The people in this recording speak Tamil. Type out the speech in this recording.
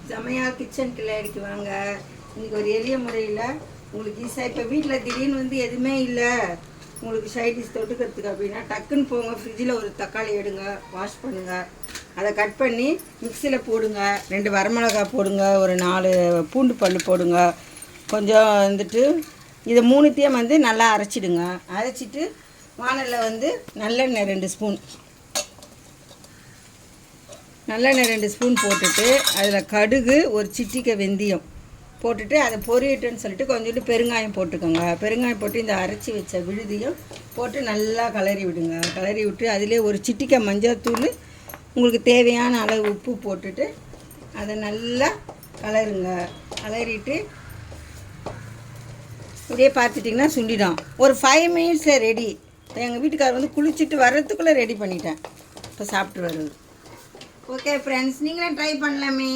செமையா கிச்சன் கிளாடிக்கு வாங்க. இன்றைக்கி ஒரு எளிய முறையில் உங்களுக்கு ஈஸியாக இப்போ வீட்டில் திடீர்னு வந்து எதுவுமே இல்லை உங்களுக்கு சைடிஷ் தொட்டுக்கிறதுக்கு அப்படின்னா டக்குன்னு போங்க, ஃப்ரிட்ஜில் ஒரு தக்காளி எடுங்க, வாஷ் பண்ணுங்கள், அதை கட் பண்ணி மிக்சியில் போடுங்க, 2 வரமிளகாய் போடுங்க, ஒரு 4 பூண்டு பல் போடுங்க, கொஞ்சம் வந்துட்டு இதை 3த்தையும் வந்து நல்லா அரைச்சிடுங்க. அரைச்சிட்டு வானலில் வந்து நல்லெண்ணெய் 2 ஸ்பூன் நல்லெண்ணெய் 2 ஸ்பூன் போட்டுட்டு அதில் கடுகு ஒரு சிட்டிக்கை வெந்தயம் போட்டுட்டு அதை பொரியட்டுன்னு சொல்லிட்டு கொஞ்சோண்டு பெருங்காயம் போட்டுக்கோங்க. பெருங்காயம் போட்டு இந்த அரைச்சி வச்ச விழுதியும் போட்டு நல்லா கிளறி விடுங்க. கிளறி விட்டு அதிலே ஒரு சிட்டிக்கை மஞ்சள்தூள், உங்களுக்கு தேவையான அளவு உப்பு போட்டுட்டு அதை நல்லா கிளறுங்க. கிளறிட்டு இப்படியே பார்த்துட்டிங்கன்னா சுண்டிடும். ஒரு 5 மினிட்ஸில் ரெடி. எங்கள் வீட்டுக்காரர் வந்து குளிச்சுட்டு வர்றதுக்குள்ளே ரெடி பண்ணிட்டேன். இப்போ சாப்பிட்டு வருது. ஓகே ஃப்ரெண்ட்ஸ், நீங்களும் ட்ரை பண்ணலாமே.